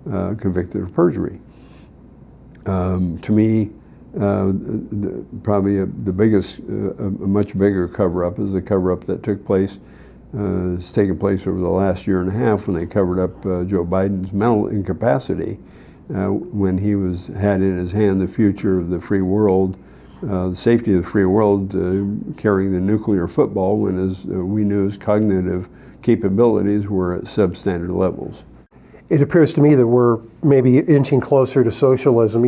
convicted of perjury. To me, probably the biggest, a much bigger cover-up is the cover-up that took place, has taken place over the last year and a half when they covered up Joe Biden's mental incapacity when he had in his hand the future of the free world, the safety of the free world, carrying the nuclear football when, as we knew, his cognitive capabilities were at substandard levels. It appears to me that we're maybe inching closer to socialism.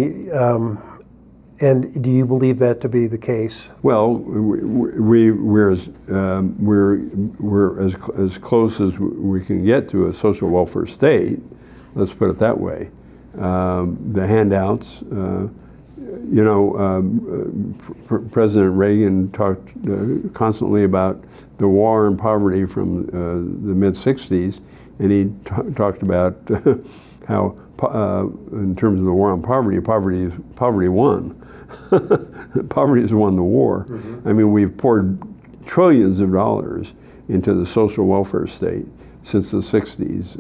And do you believe that to be the case? Well, we're as close as we can get to a social welfare state. Let's put it that way. The handouts. President Reagan talked constantly about the war on poverty from the mid-'60s, and he talked about how, in terms of the war on poverty won. Poverty has won the war. Mm-hmm. I mean, we've poured trillions of dollars into the social welfare state since the 60s,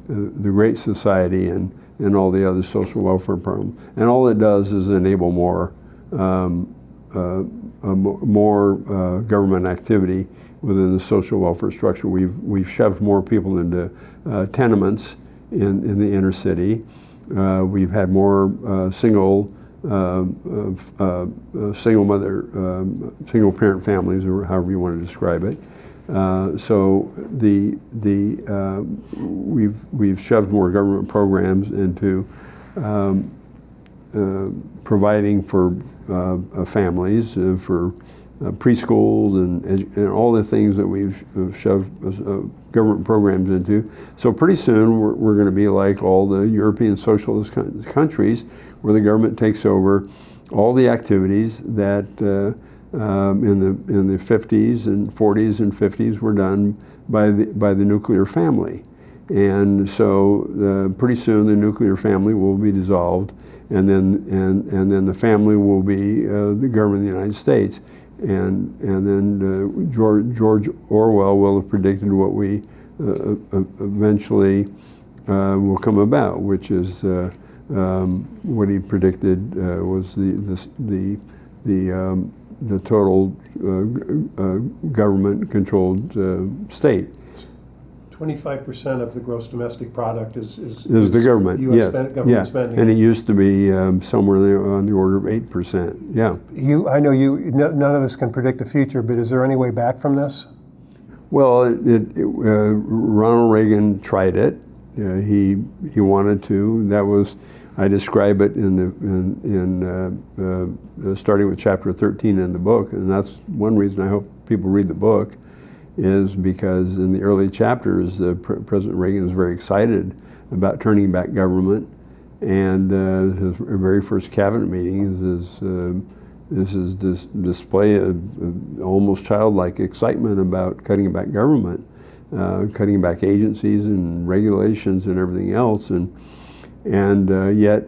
the Great Society and all the other social welfare programs. And all it does is enable more government activity within the social welfare structure. We've shoved more people into tenements in the inner city. We've had more single parent families, or however you want to describe it. So we've shoved more government programs into providing for families, for preschools and all the things that we've shoved government programs into. So pretty soon we're going to be like all the European socialist countries, where the government takes over all the activities that in the 50s and 40s and 50s were done by the nuclear family. And so pretty soon the nuclear family will be dissolved, and then the family will be the government of the United States. And then George Orwell will have predicted what we eventually will come about, which is what he predicted was the total government-controlled state. 25% of the gross domestic product is the government, U.S. yes. Government spending. And it used to be somewhere on the order of 8%, yeah. I know none of us can predict the future, but is there any way back from this? Well, Ronald Reagan tried it. He wanted to. That was, I describe it starting with chapter 13 in the book, and that's one reason I hope people read the book, is because in the early chapters, President Reagan was very excited about turning back government, and his very first cabinet meetings is this display of almost childlike excitement about cutting back government, cutting back agencies and regulations and everything else, and yet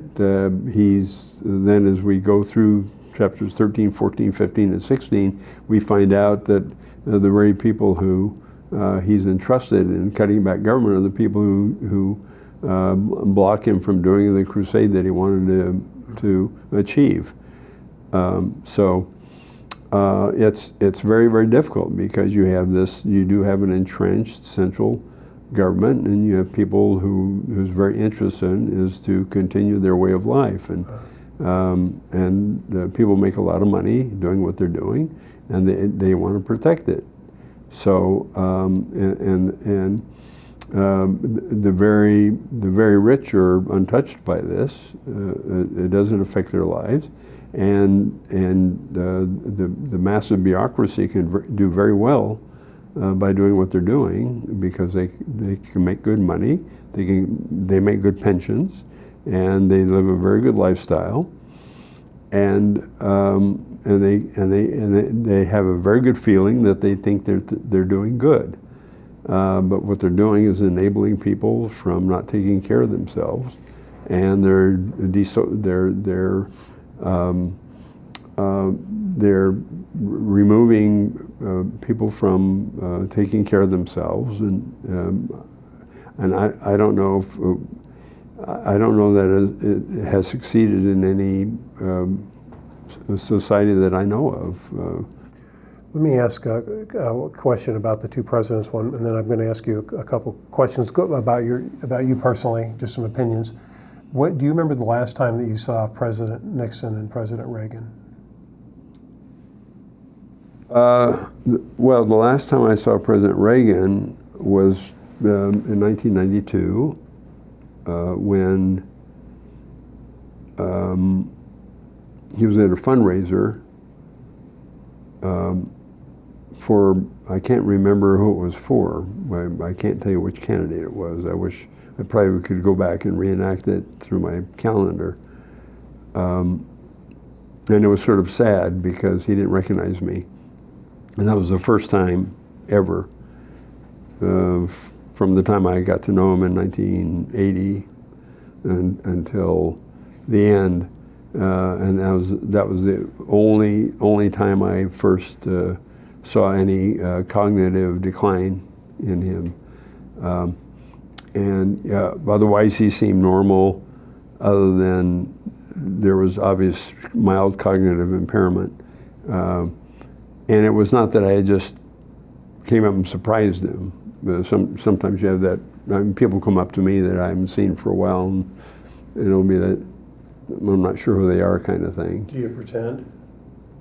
he's then, as we go through chapters 13, 14, 15, and 16, we find out that the very people who he's entrusted in cutting back government are the people who block him from doing the crusade that he wanted to achieve. So It's very, very difficult because you do have an entrenched central government, and you have people whose very interest is to continue their way of life, and people make a lot of money doing what they're doing, and they want to protect it. So the very rich are untouched by this. It doesn't affect their lives, and the massive bureaucracy can do very well by doing what they're doing, because they can make good money, they make good pensions, and they live a very good lifestyle, and they have a very good feeling that they think they're doing good. But what they're doing is enabling people from not taking care of themselves, and they're removing people from taking care of themselves, and I don't know if I don't know that it has succeeded in any society that I know of. Let me ask a question about the two presidents, and then I'm going to ask you a couple questions about you personally, just some opinions. Do you remember the last time that you saw President Nixon and President Reagan? Well, the last time I saw President Reagan was in 1992, when he was at a fundraiser for, I can't remember who it was for. I can't tell you which candidate it was. I wish I probably could go back and reenact it through my calendar. And it was sort of sad because he didn't recognize me. And that was the first time ever, from the time I got to know him in 1980 until the end. And that was the only time I first saw any cognitive decline in him. Otherwise he seemed normal, other than there was obvious mild cognitive impairment. And it was not that I just came up and surprised him. Sometimes you have that. People come up to me that I haven't seen for a while, and it'll be that I'm not sure who they are kind of thing. Do you pretend?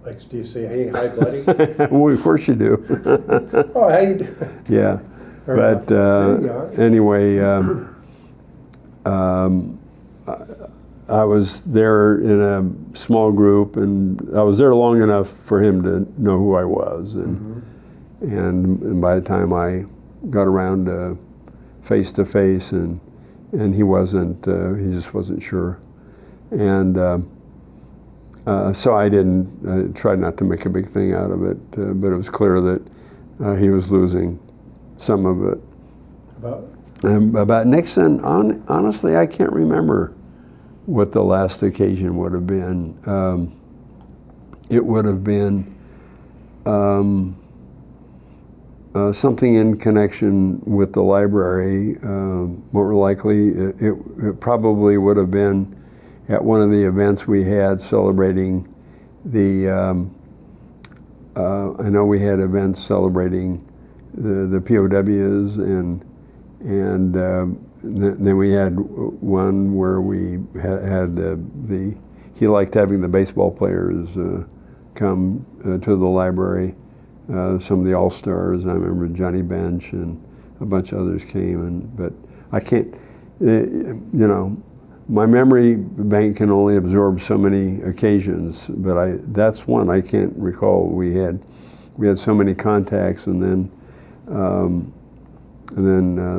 Like, do you say, "Hey, hi, buddy"? Well, of course you do. Oh, how you doing? Yeah, but anyway, I was there in a small group, and I was there long enough for him to know who I was, and and by the time I got around face to face, and he wasn't, he just wasn't sure, and so I tried not to make a big thing out of it, but it was clear that he was losing some of it. About Nixon, honestly, I can't remember what the last occasion would have been. It would have been something in connection with the library. More likely, it probably would have been at one of the events we had celebrating the, I know we had events celebrating the POWs, and then we had one where we had he liked having the baseball players come to the library, some of the all-stars. I remember Johnny Bench and a bunch of others came, but I can't, my memory bank can only absorb so many occasions, but that's one I can't recall. We had so many contacts, and then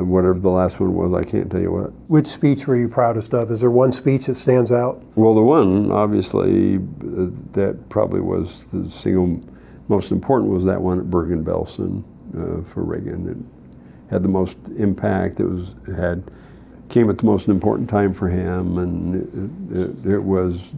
whatever the last one was, I can't tell you what. Which speech were you proudest of? Is there one speech that stands out? Well, the one, obviously, that probably was the single most important was that one at Bergen-Belsen for Reagan. It had the most impact. Came at the most important time for him, and it was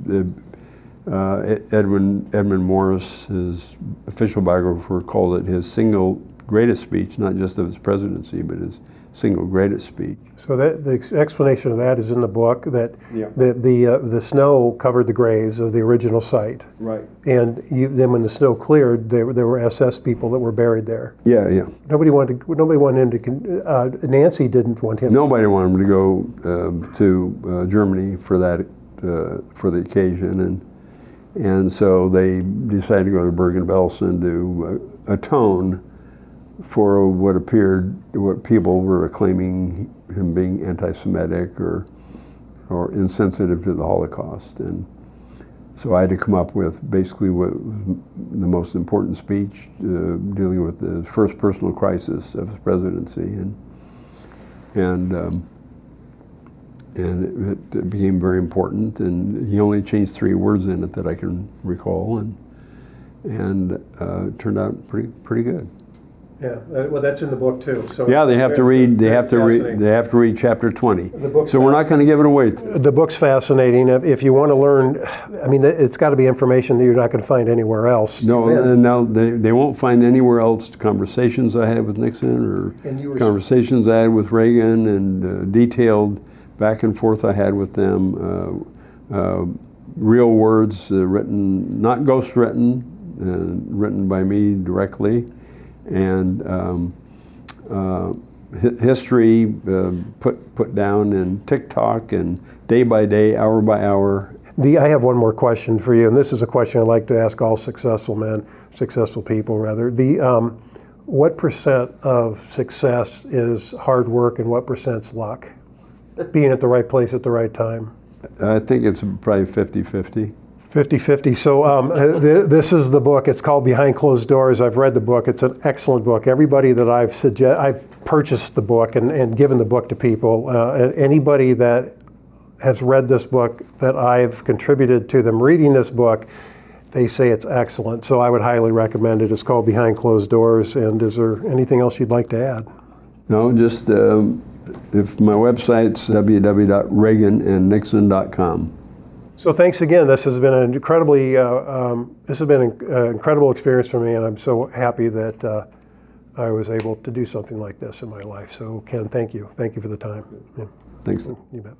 Edmund Morris, his official biographer, called it his single greatest speech, not just of his presidency, but his single greatest speech. So the explanation of that is in the book, that Yeah. the snow covered the graves of the original site. Right. And then when the snow cleared, there were SS people that were buried there. Yeah, yeah. Nobody wanted him to. Nancy didn't want him. Nobody wanted him to go to Germany for that for the occasion, and so they decided to go to Bergen-Belsen to atone for what people were claiming him being anti-Semitic or insensitive to the Holocaust. And so I had to come up with basically what was the most important speech dealing with the first personal crisis of his presidency, and it became very important. And he only changed 3 words in it that I can recall, and it turned out pretty good. Yeah, well, that's in the book too. So yeah, they have to read. They have to fascinating. read. They have to read chapter 20. So we're not going to give it away. The book's fascinating. If you want to learn, I mean, it's got to be information that you're not going to find anywhere else. No, they won't find anywhere else conversations I had with Nixon or conversations I had with Reagan, and detailed back and forth I had with them. Real words written, not ghostwritten, written by me directly. And history put down in TikTok, and day by day, hour by hour. I have one more question for you, and this is a question I like to ask all successful people rather. What percent of success is hard work, and what percent's luck? Being at the right place at the right time. I think it's probably 50-50. 50-50. So this is the book. It's called Behind Closed Doors. I've read the book. It's an excellent book. Everybody that I've purchased the book and given the book to people. Anybody that has read this book that I've contributed to them reading this book, they say it's excellent. So I would highly recommend it. It's called Behind Closed Doors. And is there anything else you'd like to add? No, just if my website's www.reaganandnixon.com. So thanks again. This has been an incredible experience for me, and I'm so happy that I was able to do something like this in my life. So Ken, thank you. Thank you for the time. Yeah. Thanks. You bet.